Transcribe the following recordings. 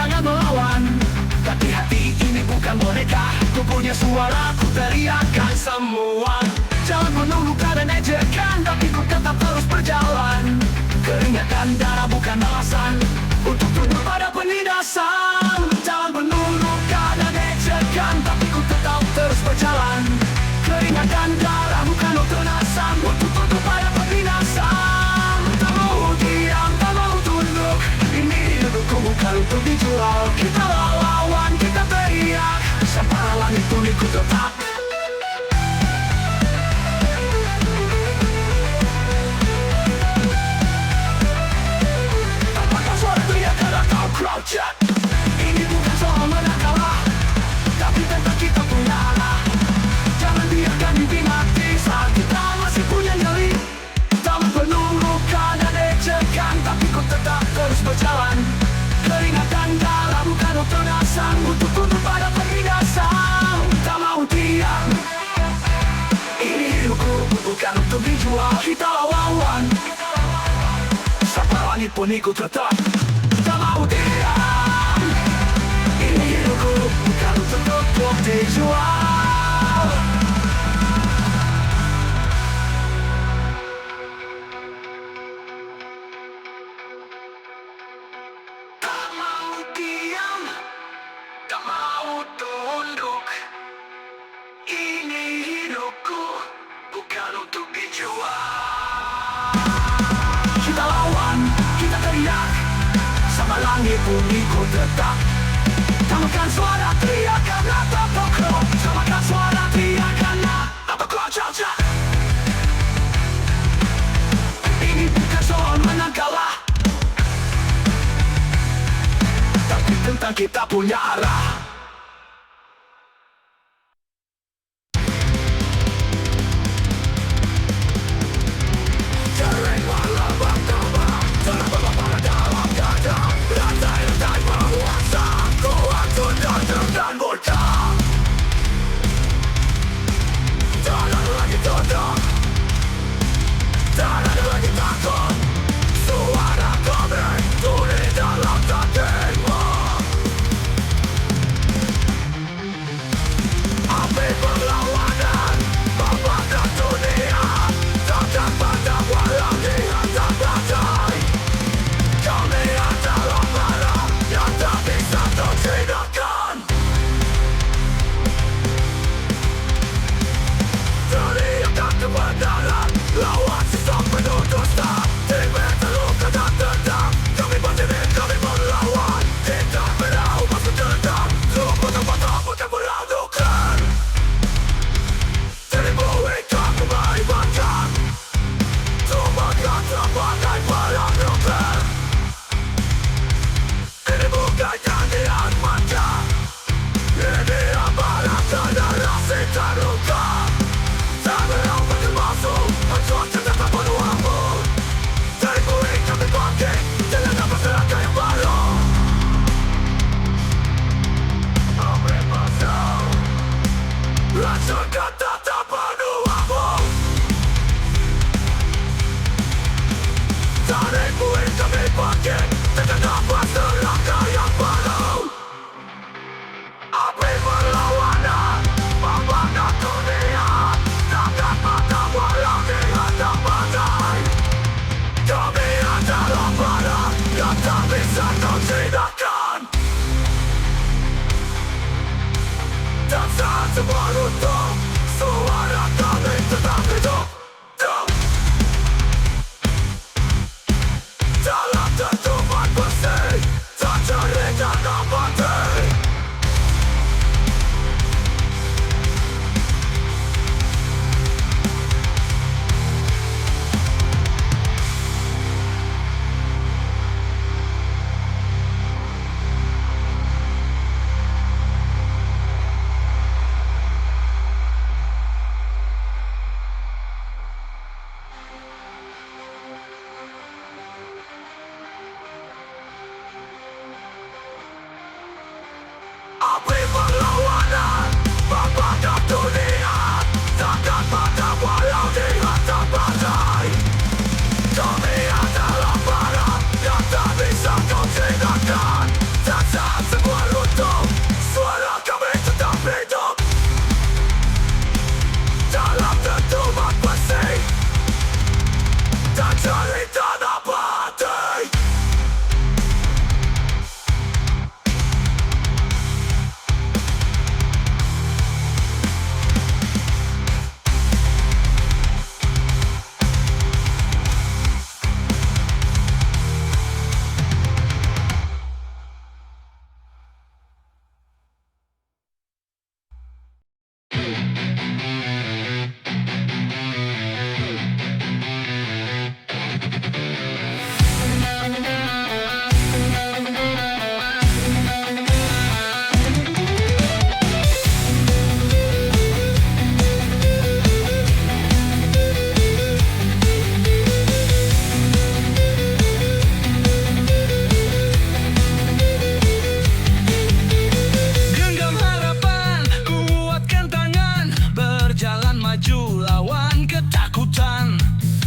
jangan melawan. Hati-hati, ini bukan boneka. Ku punya suara, ku teriakan semua. Jangan menunggu keadaan ejekan, tapi ku tetap terus berjalan. Keringat dan darah bukan alasan untuk tunduk pada penindasan. Jangan menunggu keadaan ejekan, tapi ku tetap terus berjalan. Keringat dan darah bukan untuk alasan untuk tunduk pada penindasan. Tak mau diam, tak mau tunduk. Ini hidupku bukan untuk dijual. Kita lawan, kita teriak sampai langit pun ikut tetap. Ini bukan soal menang kalah, tapi tentang kita punya arah. Jangan biarkan mimpi mati saat kita masih punya nyali. Tak menunggu keadaan ejekan, tapi ku tetap terus berjalan. Keringat dan darah bukan untuk alasan untuk tunduk pada penindasan. Tak mau diam, ini hidupku bukan untuk dijual. Kita lawan, sampai langit pun ikut tetap. Tak mau diam, ini hidupku bukan untuk dijual. Tak mau diam, tak mau tunduk. Ini hidupku bukan untuk dijual. Kita lawan, kita teriak sama langit pun ikut tetap. Samakan suara teriakan atau pokok. Samakan suara teriakan atau kocok. Ini bukan soal menang kalah, tapi tentang kita punya arah. dari tanah Batai. Genggam harapan, kuatkan tangan, berjalan maju lawan ketakutan.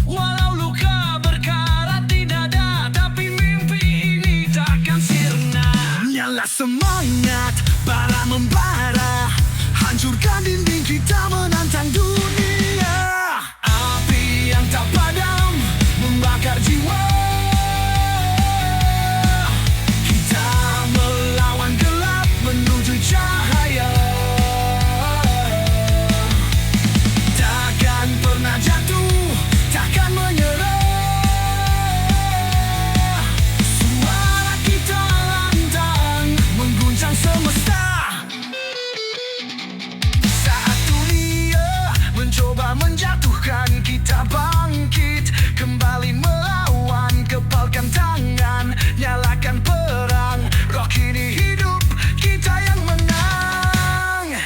Walau luka berkarat di dada, tapi mimpi ini takkan sirna. Nyala semangat, bara membara, hancurkan dinding kita menantang dunia. Api yang tak padam membakar jiwa. Kita melawan gelap menuju cahaya. Takkan pernah jatuh, takkan menyerah. Suara kita lantang mengguncang semesta. Saat dunia mencoba menjatuhkan, kita bangkit kembali melawan. Kepalkan tangan, nyalakan perang. Rock ini hidup, kita yang menang.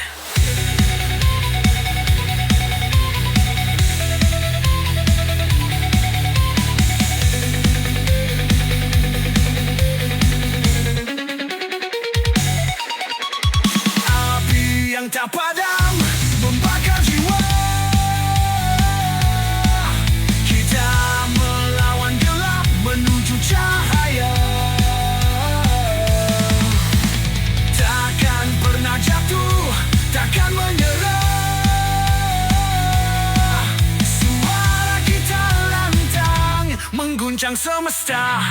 Api yang tak padam membakar jiwa. Kita melawan gelap menuju cahaya. Takkan pernah jatuh, takkan menyerah. Suara kita lantang mengguncang semesta.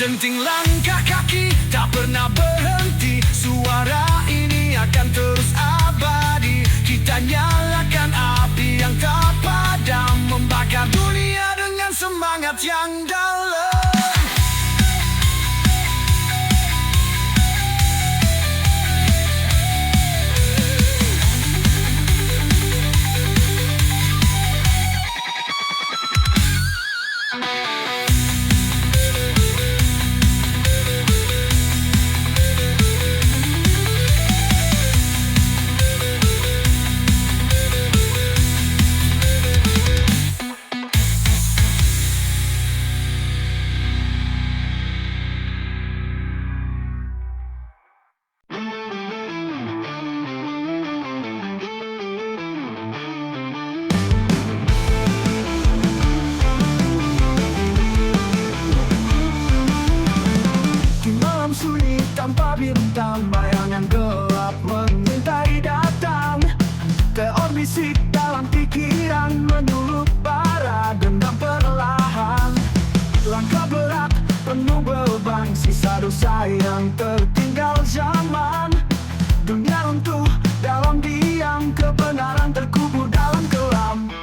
Denting langkah kaki tak pernah berhenti. Suara ini akan terus abadi. Kita nyalakan api yang tak padam, membakar dunia dengan semangat yang dalam. Tanpa bintang, bayangan gelap mengintai datang. Teor bisik dalam pikiran menyulut bara dendam perlahan. Langkah berat penuh beban, sisa dosa yang tertinggal zaman. Dunia runtuh dalam diam, kebenaran terkubur dalam kelam.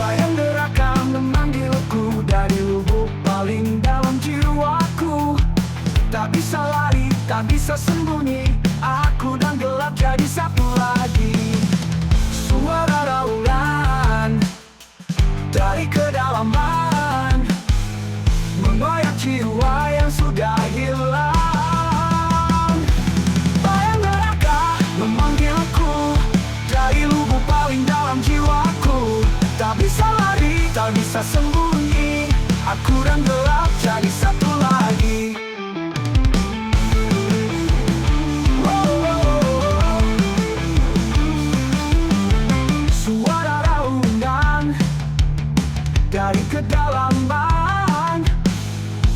Bayang neraka memanggilku dari lubuk paling dalam jiwaku. Tak bisa lari, tak bisa sembunyi, aku dan gelap jadi satu lagi. Suara raulan dari kedalaman menggoyak jiwa yang sudah hilang. Bayang neraka memanggilku dari lubuk paling dalam jiwaku. Tak bisa lari, tak bisa sembunyi, aku dan gelap jadi satu lagi. Suara raunan dari kedalaman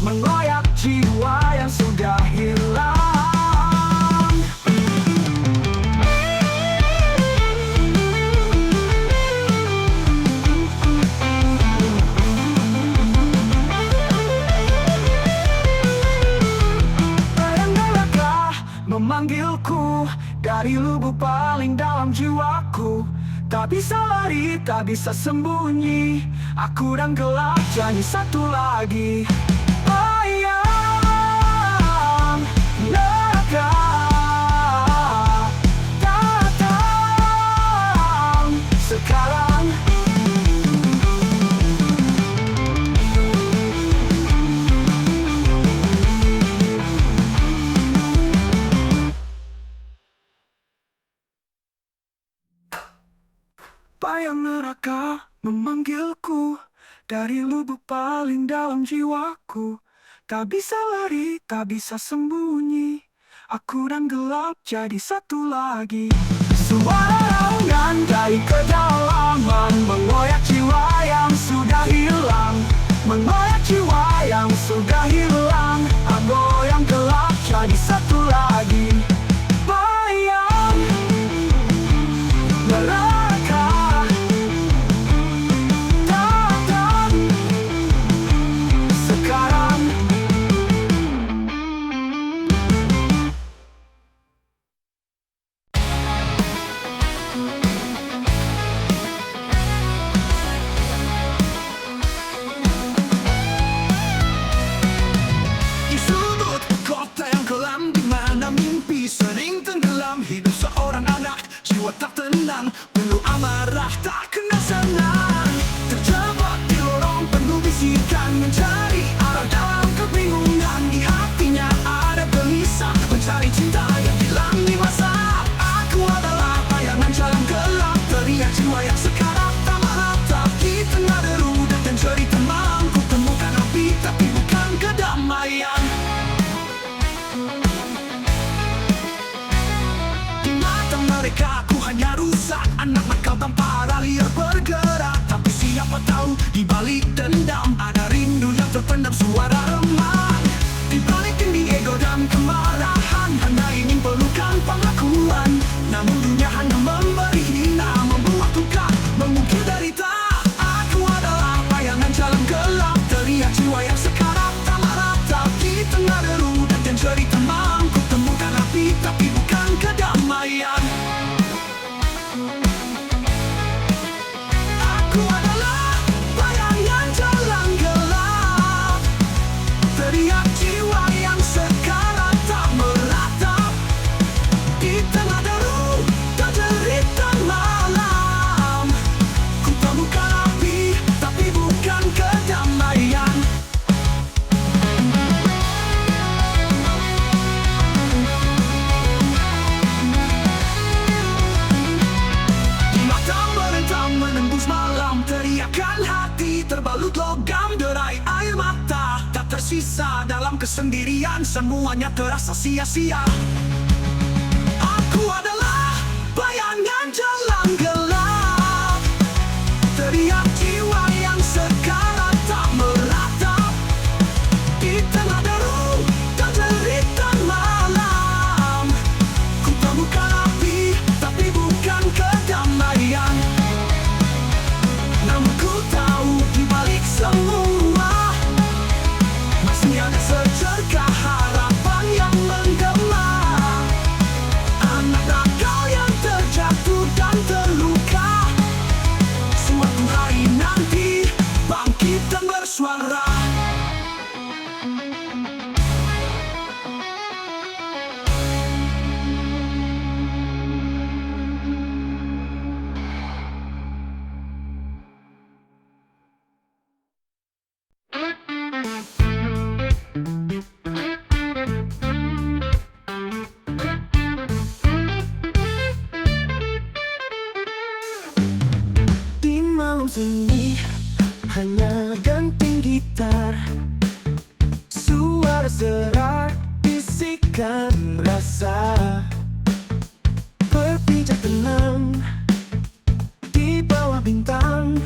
menggoyak jiwa dari lubuk paling dalam jiwaku. Tak bisa lari, tak bisa sembunyi. Aku dan gelap jadi satu lagi. Bayang neraka datang sekarang. Bayang neraka memanggilku dari lubuk paling dalam jiwaku. Tak bisa lari, tak bisa sembunyi. Aku dan gelap jadi satu lagi. Suara raungan dari kedalaman mengoyak jiwa yang sudah hilang. Mengoyak jiwa yang sudah hilang. Aku yang gelap jadi satu lagi. Bayang neraka datang sekarang. Di sudut kota yang kelam, di mana mimpi sering tenggelam, hidup seorang anak, jiwa tak tenang, penuh amarah, tak kenal senang. Terjebak di lorong penuh bisikan, mencari arah dalam kebingungan. Di hatinya ada gelisah, mencari cinta yang hilang di masa. Aku adalah bayangan jalan gelap, teriak jiwa yang sekarat, tak meratap di tengah deru dan cerita malam. Ku temukan api, tapi bukan kedamaian. Di mata mereka aku hanya rusak, anak nakal tanpa arah liar bergerak. Tapi siapa tahu di balik dendam ada rindu yang terpendam, suara remang. Di balik tinggi ego dan kemarahan, hanya ingin pelukan pengakuan. Namun dunia hanya memberi hina, membuat luka, mengukir derita. Aku adalah bayangan jalan gelap, teriak jiwa yang sekarat, tak meratap di tengah deru dan cerita malam. Ku temukan api, tapi bukan kedamaian. Aku adalah bayangan jalan gelap, teriak jiwa yang sekarat, tak meratap di tengah deru dan derita malam. Ku temukan api, tapi bukan kedamaian. Di mata merentang menembus malam, teriakan hati terbalut logam, derai air mata tak tersisa dalam kesendirian, semuanya terasa sia-sia. Aku adalah bayangan jalan gelap, teriak jiwa yang sekarat, tak meratap di tengah deru dan derita malam. Ku temukan api, tapi bukan kedamaian. Namun ku tahu di balik semua masih ada secercah harapan yang menggema. Anak nakal yang terjatuh dan terluka, suatu hari nanti bangkit dan bersuara. Di malam sunyi hanya genting gitar, suara serak, bisikan rasa, berpijak tenang di bawah bintang.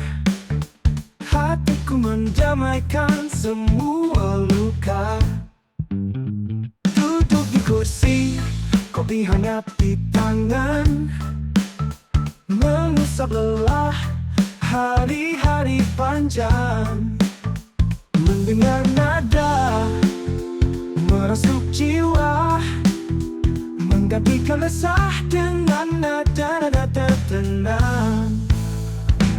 Hatiku mendamaikan semua luka. Duduk di kursi, kopi hangat di tangan, mengusap lelah hari-hari panjang. Mendengar nada merasuk jiwa, Menggantikan resah dengan nada-nada tenang.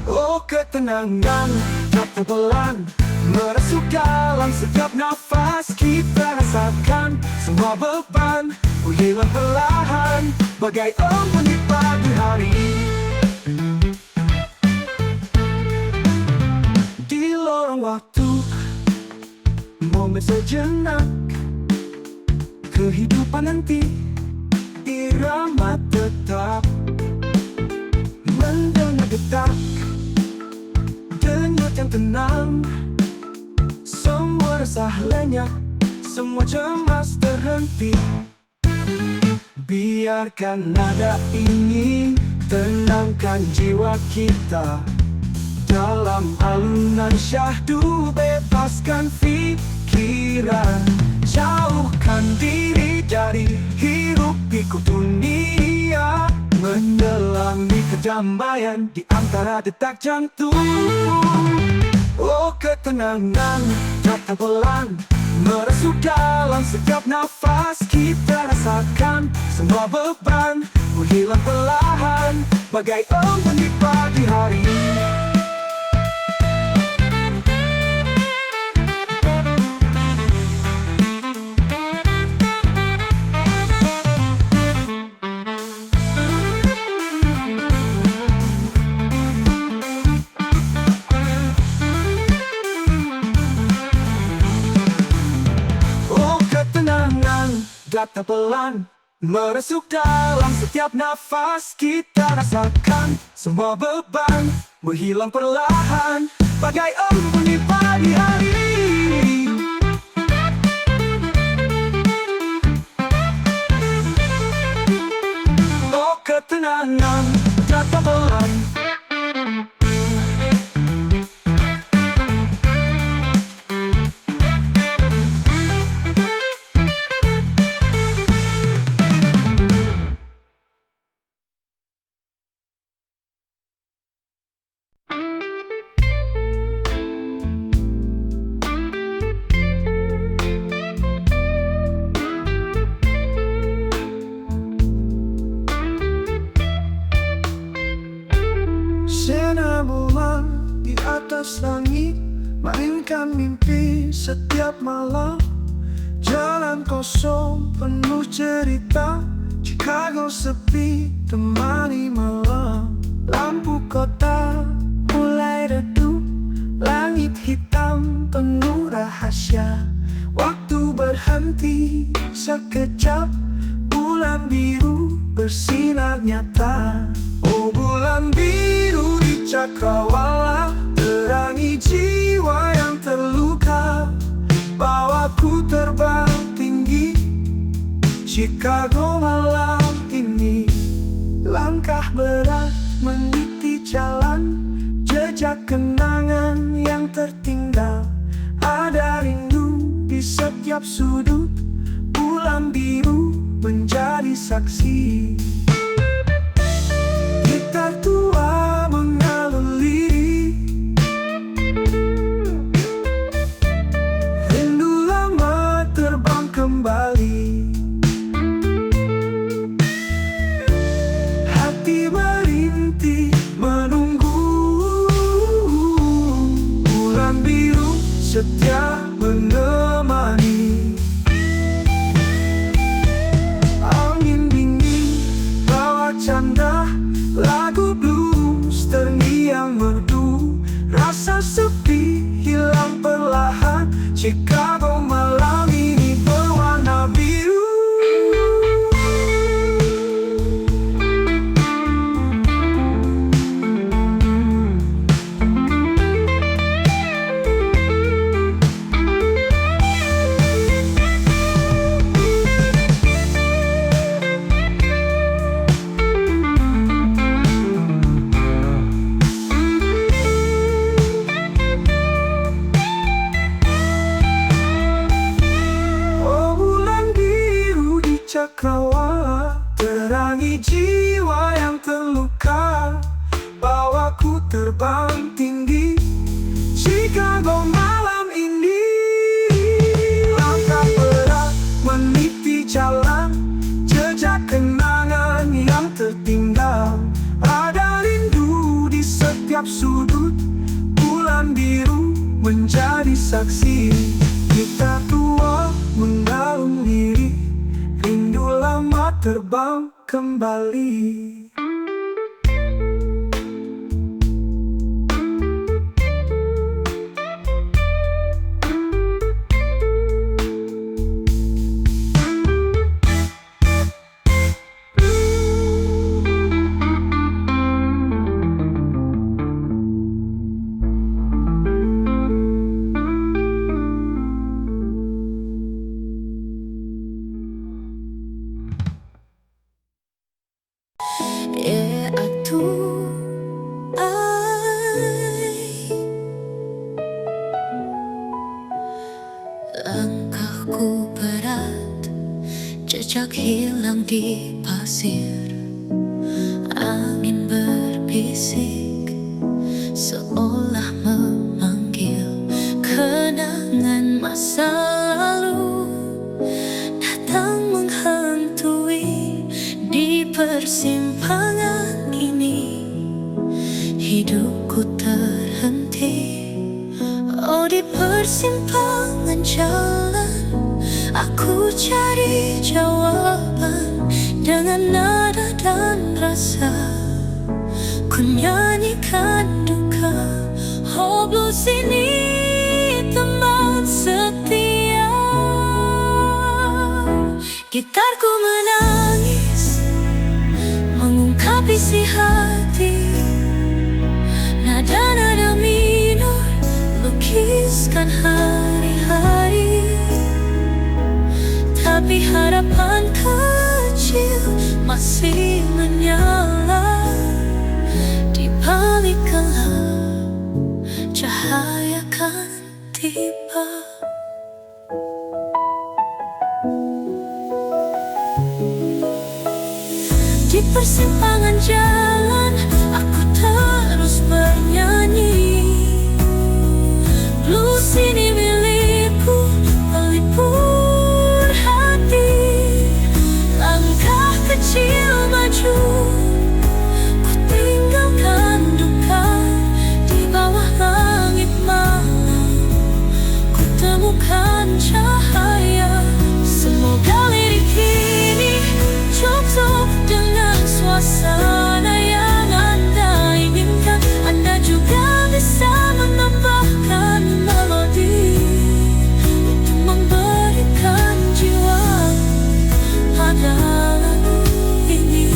Oh ketenangan tak terbelan merasuk dalam setiap nafas. Kita rasakan semua beban hilang perlahan, bagai embun di pagi hari. Di lorong waktu, momen sejenak, kehidupan nanti irama tetap mendengar detak denyut yang tenang. Semua resah lenyap, semua cemas terhenti. Biarkan nada ini tenangkan jiwa kita. Dalam alunan syahdu bebaskan pikiran. Jauhkan diri dari hiruk pikuk dunia, menyelami kedamaian di antara detak jantung. Oh ketenangan tak terbelan merasuk dalam setiap nafas. Kita rasakan semua beban hilang perlahan, bagai embun di pagi hari. Tak terbelan merasuk dalam setiap nafas. Kita rasakan semua beban menghilang perlahan, bagai embun di pagi hari. Oh ketenangan tak terbelan. Sinar bulan di atas langit, mainkan mimpi setiap malam. Jalan kosong penuh cerita, Chicago sepi temani malam. Lampu kota mulai redup, langit hitam penuh rahasia. Waktu berhenti sekejap, bulan biru bersinar nyata. Oh bulan biru di cakrawala, terangi jiwa yang terluka. Bawaku terbang tinggi, Chicago malam ini. Langkah berat meniti jalan, jejak kenangan yang tertinggal. Ada rindu di setiap sudut, bulan biru menjadi saksi. Gitar tua mengalun lirik, rindu lama terbang kembali. Hati merintih menunggu, bulan biru setia menemani. Angin dingin bawa canda, lagu blues terngiang merdu. Rasa sepi hilang perlahan, Chicago malam ini berwarna biru. Cakrawala, terangi jiwa yang terluka. Bawaku terbang tinggi, Chicago malam ini. Langkah berat meniti jalan, jejak kenangan menjadi saksi. Kita tua mendalam diri, rindu lama terbang kembali. Langkahku berat, jejak hilang di pasir. Angin berbisik, seolah memanggil. Kenangan masa lalu datang menghantui. Di persimpangan ini hidupku terhenti. Oh, di persimpangan jalan aku cari jawaban. Dengan nada dan rasa ku nyanyikan duka. Oh, blues ini teman setia. Gitarku menangis mengungkap isi hati. Nada-nada minor lukiskan hari-hari. Tapi harapan kecil masih menyala. Di balik gelap cahaya kan tiba. Di persimpangan jalan aku terus bernyanyi. Blues ini milikku, pelipur hati. Langkah kecil maju, ku tinggalkan duka. Di bawah langit malam ku temukan cahaya. Semoga lirik ini cocok dengan suasana yang Anda inginkan. Anda juga bisa menambahkan melodi untuk memberikan jiwa pada lagu ini.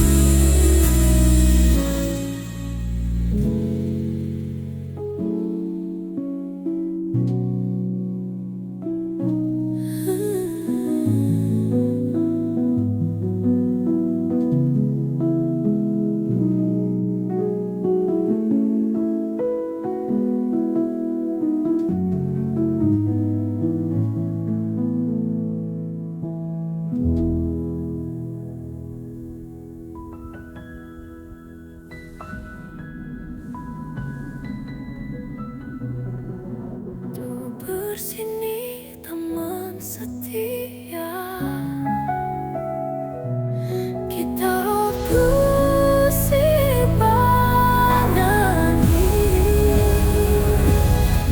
Bersini teman setia. Kita bersih badani.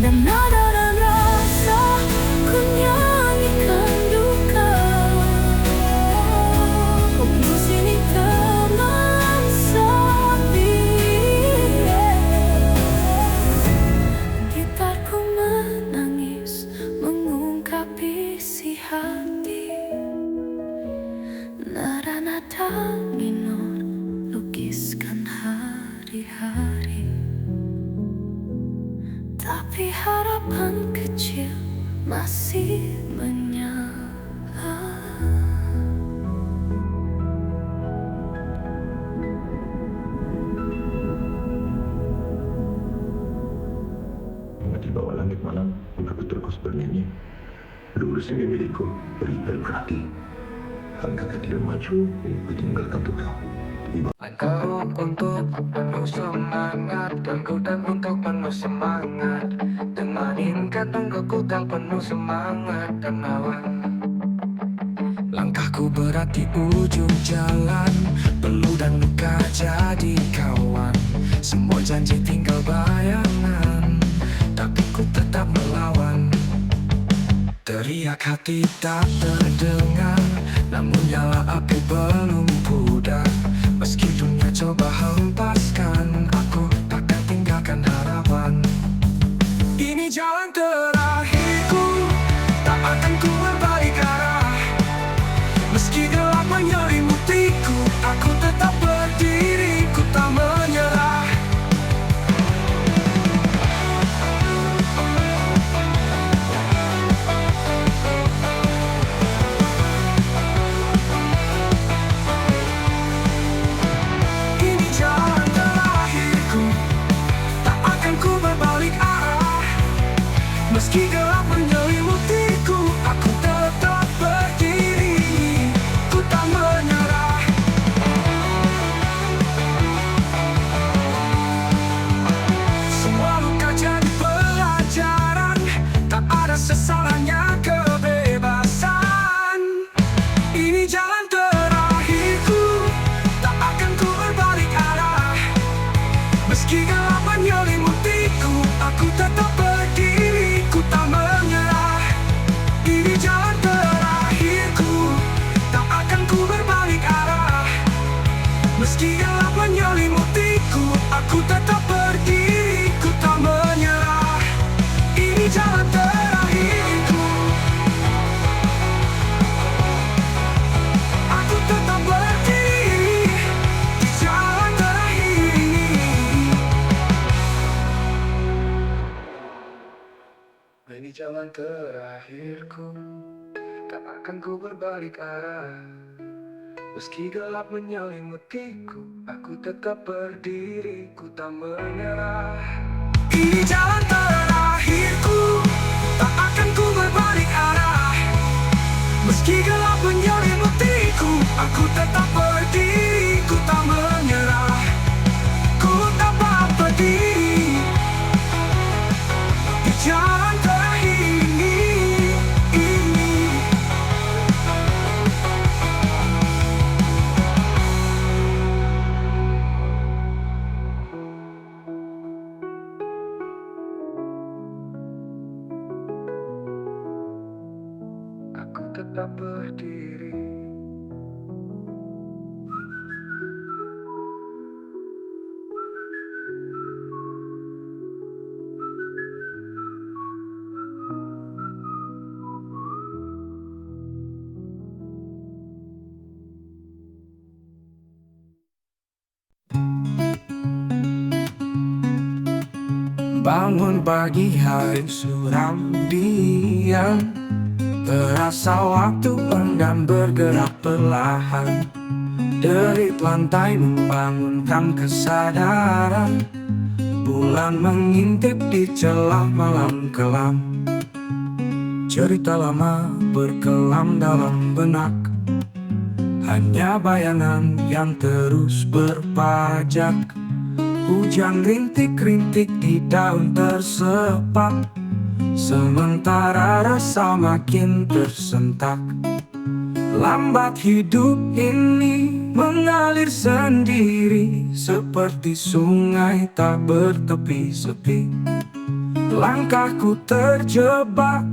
Dan nada dan rasa ku nyanyikan duka. Oh, blues ini teman setia. Gitarku menangis mengungkap isi hati. Nada-nada minor lukiskan hari-hari. Tapi harapan kecil masih menyala. Di bawah langit malam, aku terus bernyanyi. Blues ini milikku, pelipur hati. Langkah kecil maju, ku tinggalkan duka. Langkahku untuk penuh semangat, dan kuda untuk penuh semangat. Temanin katungku dan penuh semangat dan awan. Langkahku berat di ujung jalan, peluh dan luka jadi kawan. Semua janji tinggal bayangan. tapi ku tetap melawan. Teriak hati tak terdengar, namun nyala api belum pudar. Meski dunia coba hempaskan, aku takkan tinggalkan harapan. Ini jalan terakhirku, tak akan ku berbalik arah. Meski gelap menyelimutiku, aku tetap berdiri, ku tak menyerah. Ini jalan terakhirku, tak akan ku berbalik arah. Meski gelap menyelimutiku, aku tetap berdiri, ku tak menyerah. Semua luka jadi pelajaran, tak ada sesalahnya kebebasan. Ini jalan terakhirku, tak akan ku berbalik arah. Meski gelap menyelimutiku, aku tetap berdiri, ku tak menyerah. Ini jalan terakhirku, tak akan ku berbalik arah. Meski gelap menyelimutiku, aku tetap berdiri, ku tak menyerah. Ini jalan terakhirku, aku tetap berdiri di jalan terakhir ini. Ini jalan terakhirku, tak akan ku berbalik arah. Meski gelap menyelimutiku, aku tetap berdiri, ku tak menyerah. Ini jalan terakhirku, tak akan ku berbalik arah. Meski gelap menyelimutiku, aku tetap berdiri, ku tak menyerah. Ku tetap berdiri di jalan terakhir ini. Aku tetap berdiri. Bangun pagi hari suram diam, terasa waktu enggan bergerak perlahan. Derit lantai membangunkan kesadaran, bulan mengintip di celah malam kelam. Cerita lama berkelam dalam benak, hanya bayangan yang terus berpajak. Hujan rintik-rintik di daun tersepak, sementara rasa makin tersentak. Lambat hidup ini mengalir sendiri, seperti sungai tak bertepi sepi. Langkahku terjebak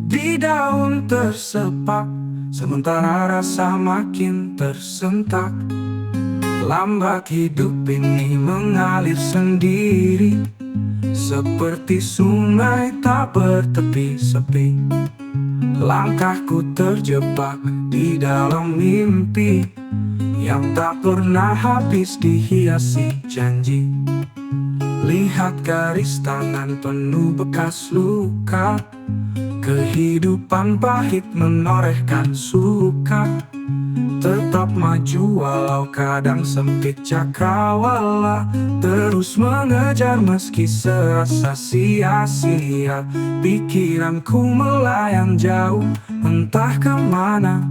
di daun tersepak, sementara rasa makin tersentak. Lambat hidup ini mengalir sendiri, seperti sungai tak bertepi sepi. Langkahku terjebak di dalam mimpi yang tak pernah habis dihiasi janji. Lihat garis tangan penuh bekas luka, kehidupan pahit menorehkan suka. Tetap maju walau kadang sempit cakrawala, terus mengejar meski serasa sia-sia. Pikiranku melayang jauh entah kemana,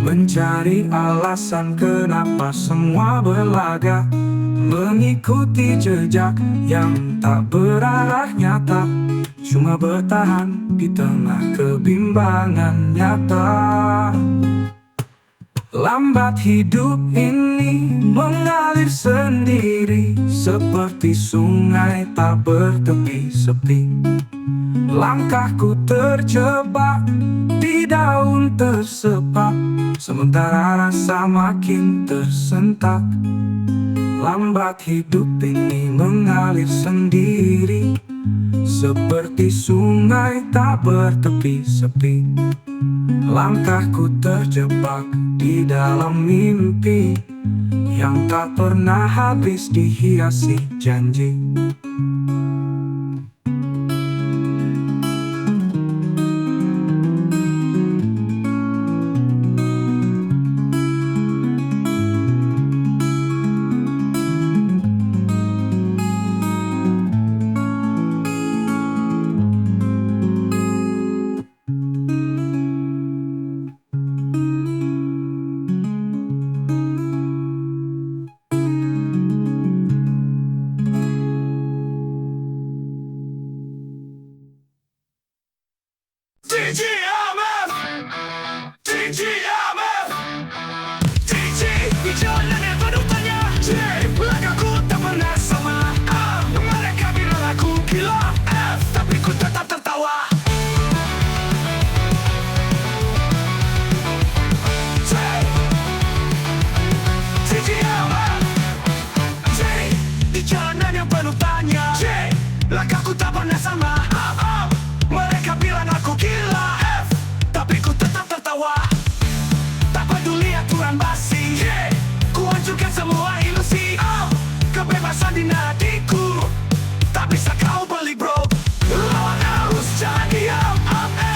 mencari alasan kenapa semua berlaga. Mengikuti jejak yang tak berarah nyata, cuma bertahan di tengah kebimbangan nyata. Lambat hidup ini mengalir sendiri, seperti sungai tak bertepi sepi. Langkahku terjebak di daun tersepak, sementara rasa makin tersentak. Lambat hidup ini mengalir sendiri, seperti sungai tak bertepi sepi. Langkahku terjebak di dalam mimpi yang tak pernah habis dihiasi janji. TGMF, TGMF, TG di jalan yang penuh tanya. J, langkahku tak pernah sama. Mereka bilang aku gila. F, tapi ku tetap tertawa. J, TGMF, J di jalan yang penuh tanya. J, langkahku tak pernah sama. Mereka bilang aku gila. F, tapi ku tetap tertawa. Tak peduli aturan basi. Ku hancurkan semua ilusi. Kebebasan di nadiku tak bisa kau beli bro. Lawan arus jangan diam.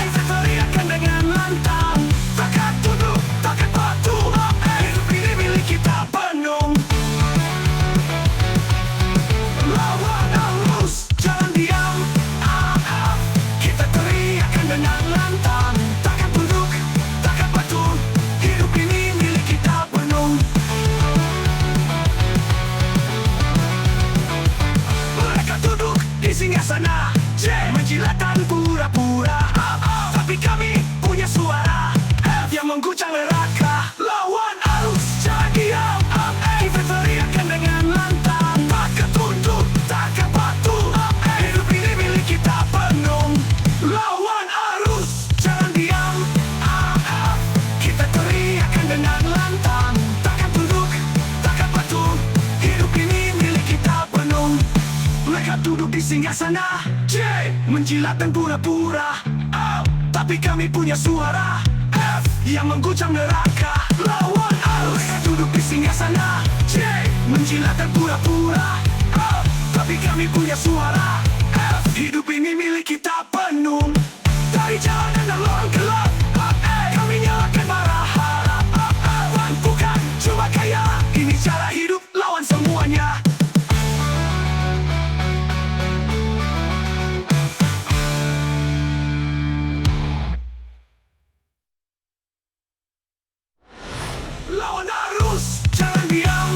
Kita teriakan dengan lantang. Takkan tunduk, takkan patuh. Hidup ini milik kita penuh. Lawan arus jangan diam. Kita teriakan dengan lantang. Takkan tunduk, takkan patuh. Hidup ini milik kita penuh. Mereka duduk di singgasana, menjilat dan pura-pura. Tapi kami punya suara yang mengguncang neraka. Lawan arus jangan diam. Kita teriakan dengan lantang. Takkan tunduk, takkan patuh. Hidup ini milik kita penuh. Lawan arus jangan diam. Kita teriakan dengan lantang. Takkan tunduk, takkan patuh. Hidup ini milik kita penuh. Mereka duduk di singgasana, menjilat dan pura-pura. Tapi kami punya suara F yang mengguncang neraka. Lawan arus. Mereka duduk di singgasana, menjilat dan pura-pura. Tapi kami punya suara F. Hidup ini milik kita penuh. Dari jalanan dan lorong gelap, kami nyalakan bara harap. Bukan cuma kaya, ini cara hidup lawan semuanya. Lawan arus, jangan diam.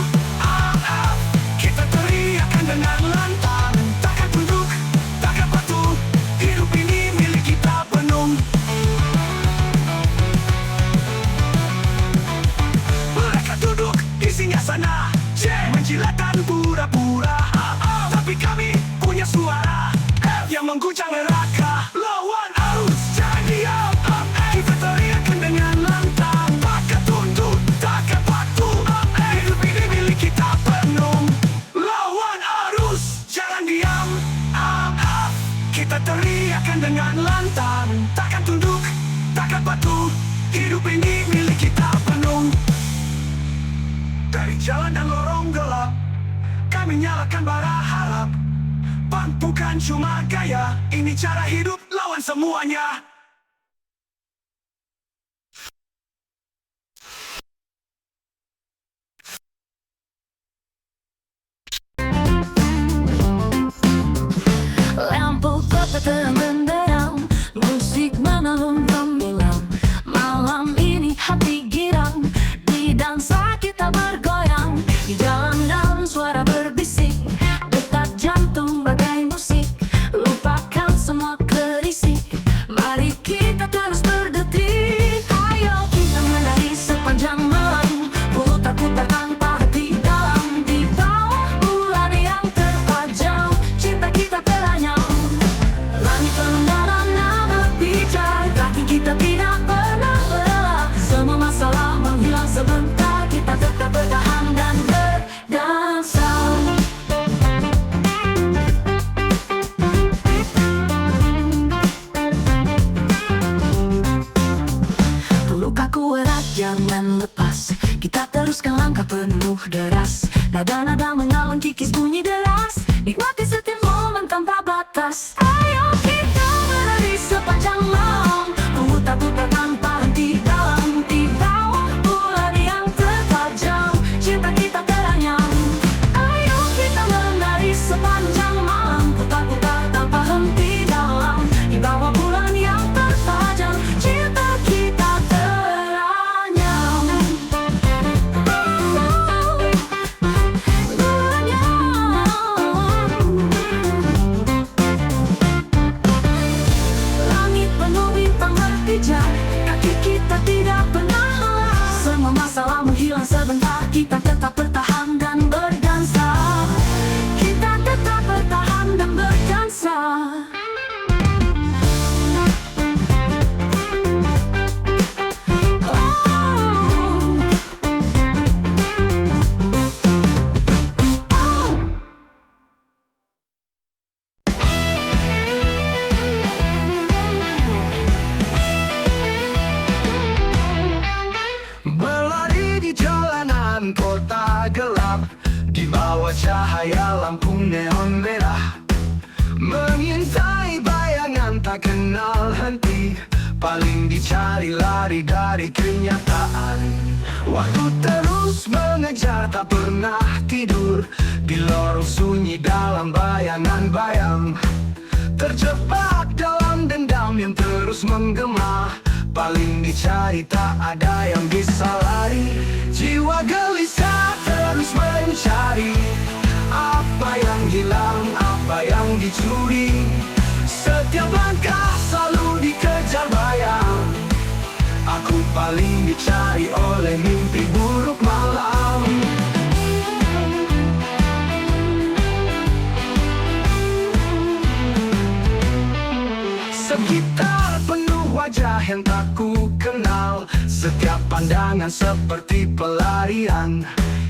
Kita teriakan dengan lantang. Takkan tunduk, takkan patuh. Hidup ini milik kita penuh. Mereka duduk di singgasana, menjilat dan pura-pura. Tapi kami punya suara yang mengguncang neraka. Lawan arus, jangan diam. Kita teriakan dengan lantang. Takkan tunduk, takkan patuh. Hidup ini milik kita penuh. Lawan arus, jangan diam. Kita teriakan dengan lantang. Takkan tunduk, takkan patuh. Hidup ini milik kita penuh. Dari jalan dan lorong gelap, kami nyalakan bara harap. Punk bukan cuma gaya, ini cara hidup lawan semuanya. Lampu kota terang benderang, musik menalun gemilang. Malam ini hati girang, di dansa kita bergoyang. Di jalan dalam suara berbisik, detak jantung bagai musik. Lupakan semua kerisik, mari semangat jangan lepas. Kita teruskan langkah penuh deras. Nada-nada mengalun kikis bunyi deras. Nikmati setiap momen tanpa batas. Ayo kita berlari sepanjang malam, memutar-putar tanpa henti dalam di bawah bulan yang terpajang. Cinta kita teranyam. Ayo kita menari sepanjang malam, putar-putar tanpa henti dalam di bawah bulan yang terpajang. Cinta kita teranyam. Langit penuh bintang berpijak, kaki kita tidak pernah lelah. Semua masalah menghilang sebentar, kita tetap bertahan dan berdansa. Kita tetap bertahan dan berdansa. Berlari di jalanan kota gelap, di bawah cahaya lampu neon merah. Mengintai bayangan tak kenal henti, paling dicari lari dari kenyataan. Waktu terus mengejar tak pernah tidur, di lorong sunyi dalam bayangan bayang. Terjebak dalam dendam yang terus menggema, paling dicari tak ada yang bisa lari. Jiwa gelisah terus mencari apa yang hilang, apa yang dicuri. Setiap langkah selalu dikejar bayang. Aku paling dicari oleh mimpi buruk malam. Sekitar penuh wajah yang tak ku kenal, setiap pandangan seperti pelarian.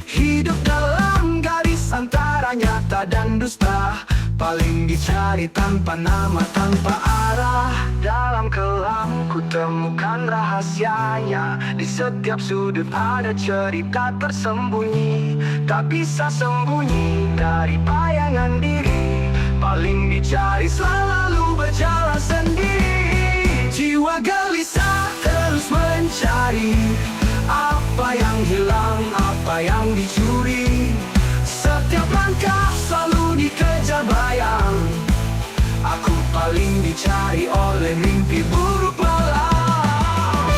Hidup dalam garis antara nyata dan dusta, paling dicari tanpa nama, tanpa arah. Dalam kelam ku temukan rahasianya, di setiap sudut ada cerita tersembunyi. Tak bisa sembunyi dari bayangan diri, paling dicari selalu berjalan sendiri. Jiwa gelisah terus mencari apa yang hilang, apa yang dicuri. Setiap langkah selalu dikejar bayang. Aku paling dicari oleh mimpi buruk malam.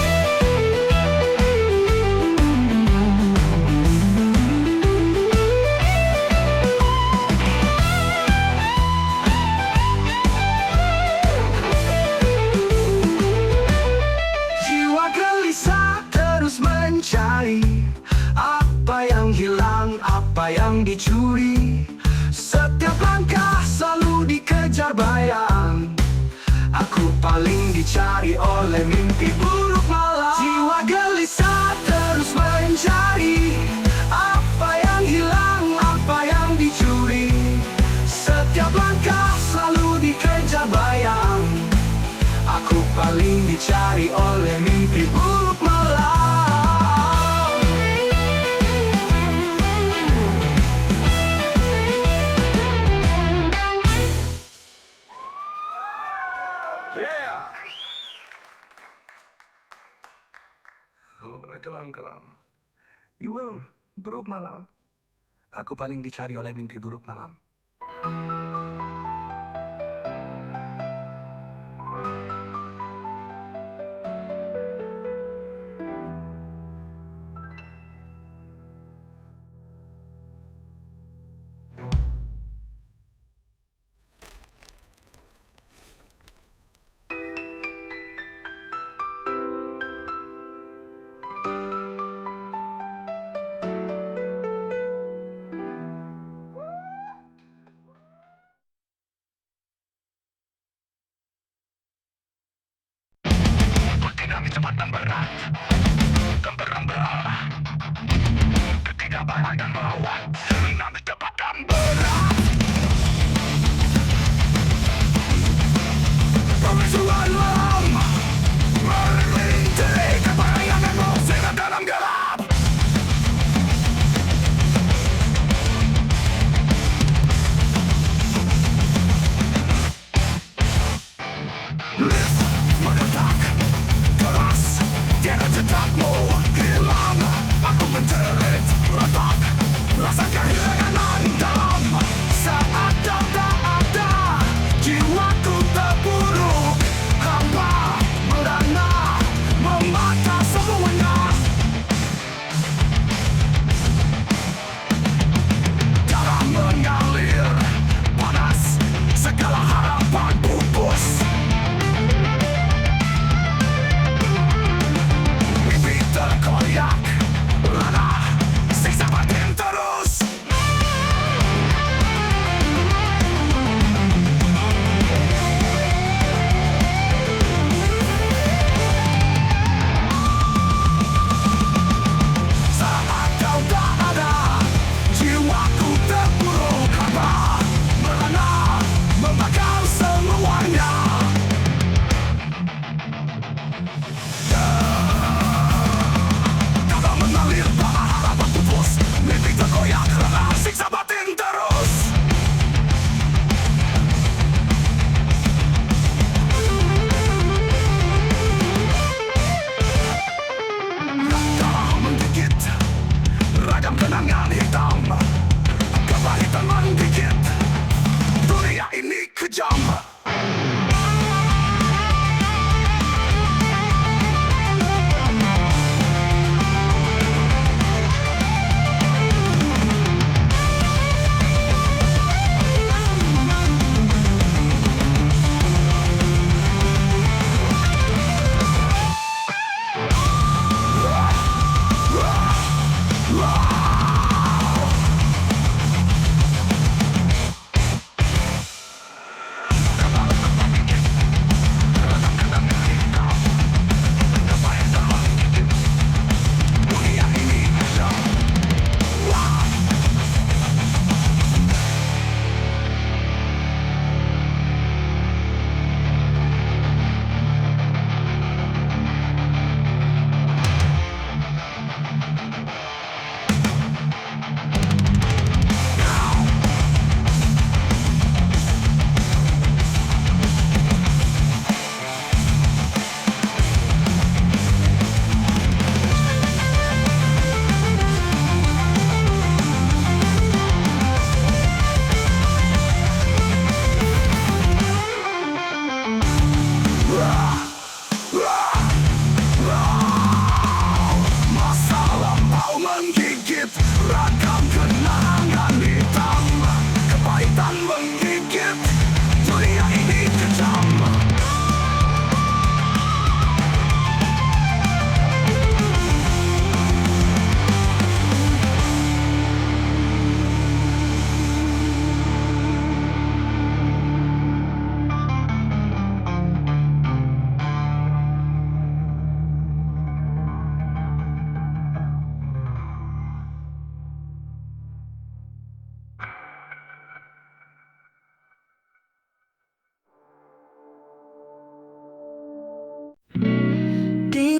Jiwa gelisah terus mencari apa yang hilang, apa yang dicuri. Setiap langkah selalu dikejar bayang. Aku paling dicari oleh mimpi buruk malam. Jiwa gelisah terus mencari apa yang hilang, apa yang dicuri. Setiap langkah selalu dikejar bayang. Aku paling dicari oleh mimpi buruk malam. Kelam. Ibu, buruk malam. Aku paling dicari oleh mimpi buruk malam. Cepat dan berat, dan berat, ketidakbahagiaan dan bawah, senang cepat dan berat. Pemisuan malam, merintih kebayangan emosi.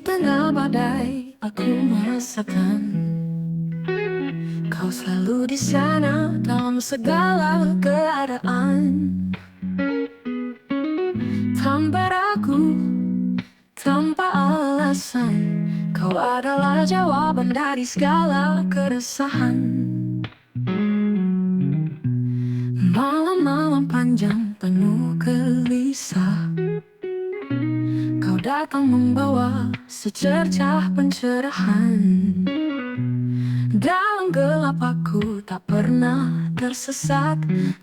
tengah badai aku merasakan kau selalu di sana dalam segala keadaan. Tanpa ragu, tanpa alasan, kau adalah jawaban dari segala keresahan. Malam-malam panjang penuh gelisah, kau datang membawa secercah pencerahan. Dalam gelap aku tak pernah tersesat,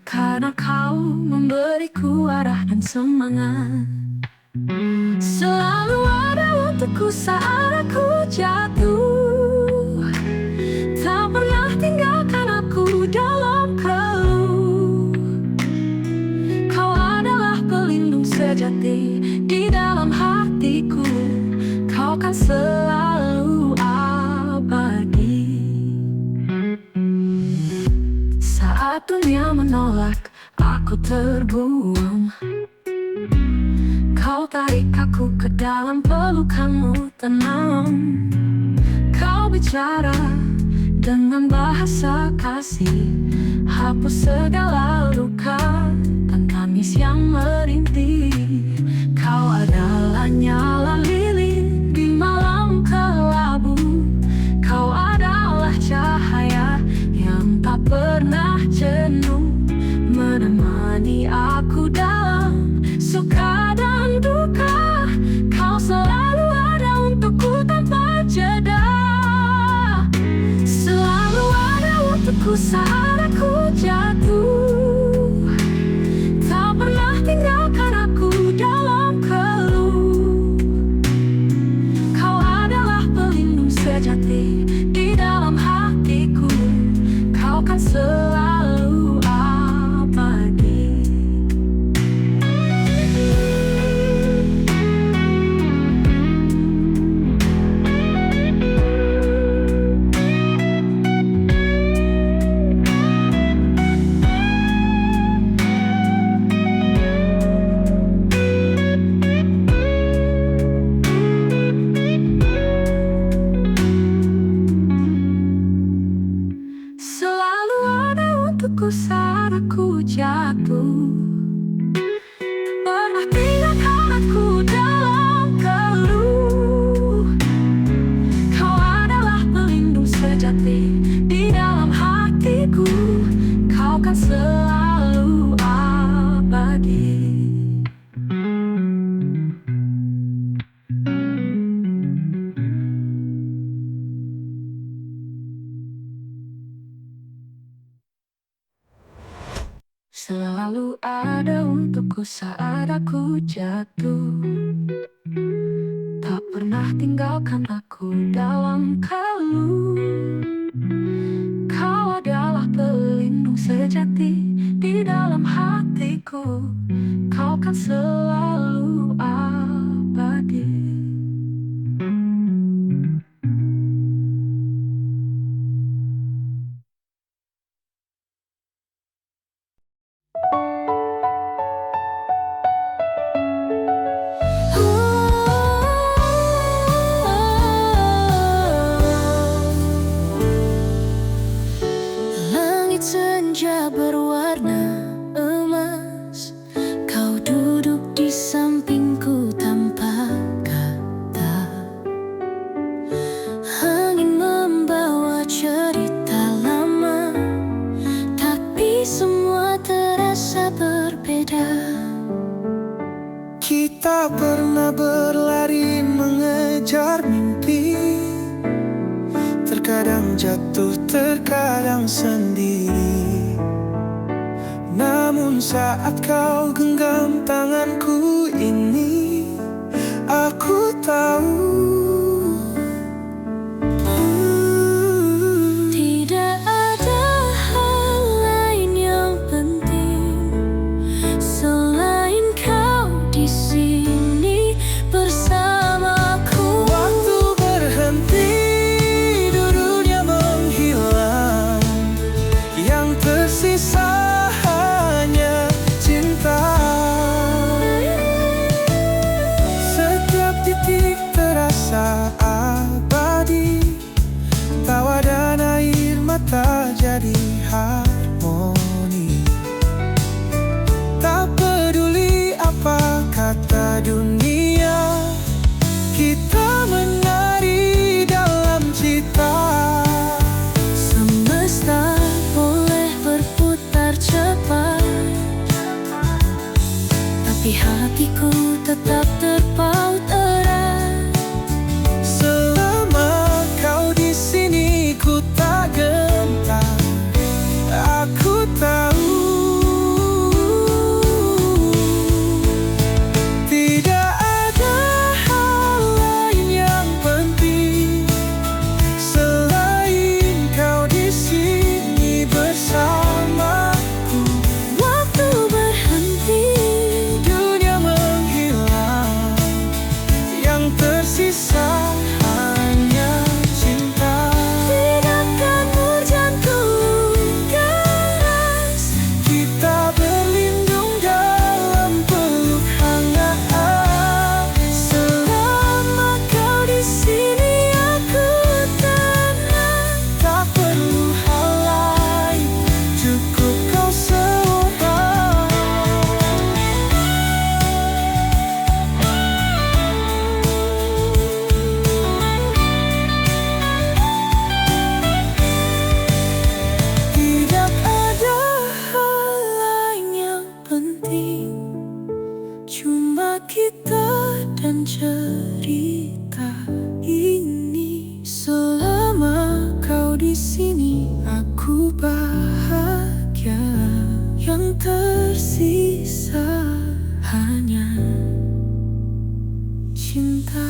karena kau memberiku arah dan semangat. Selalu ada untukku saat aku jatuh, tak pernah tinggalkan aku dalam keluh. Kau adalah pelindung sejati di dalam hatiku, kau kan selalu abadi. Saat dunia menolak, aku terbuang, kau tarik aku ke dalam pelukanmu tenang. Kau bicara dengan bahasa kasih, hapus segala luka dan tangis yang merintih. Kau adalah nyala lilin di malam kelabu, kau adalah cahaya yang tak pernah jenuh, menemani aku dalam suka dan duka. Kau selalu ada untukku tanpa jeda, selalu ada untukku saat aku jatuh, tak pernah tinggalkan aku dalam keluh. Kau adalah pelindung sejati di dalam hatiku, kau kan selalu abadi. Selalu ada untukku saat aku jatuh, pernah tinggalkan aku dalam keluh. Kau adalah pelindung sejati di dalam hatiku, kau kan selalu abadi. Selalu ada untukku saat aku jatuh, tak pernah tinggalkan aku dalam keluh. Kau adalah pelindung sejati di dalam hatiku, kau kan selalu abadi. Langit senja berwarna emas, kau duduk di sampingku tanpa kata. Angin membawa cerita lama, tapi semua terasa berbeda. Kita pernah berlari mengejar mimpi, terkadang jatuh, terkadang sendiri. Namun saat kau genggam tanganku ini, aku tahu Tidak ada hal lain yang penting selain kau di sini bersamaku. waktu berhenti, dunia menghilang, yang tersisa hanya cinta. Tawa dan air mata jadi harmoni. Tak peduli apa kata dunia, kita menari dalam cita. Semesta boleh berputar cepat, tapi hatiku tetap terpaut erat. Selama kau di sini ku tak gentar. Aku tahu tidak ada hal lain yang penting selain kau di sini bersamaku. Waktu berhenti, Dunia menghilang, yang tersisa hanya cinta. tidakkan hujanku keras. Kita berlindung dalam peluk hangat. Selama kau di sini aku tenang. Tak perlu hal lain, cukup kau seorang. Tidak ada hal lain yang penting, cuma kita dan cerita ini. Selama kau di sini aku bahagia, yang tersisa hanya cinta.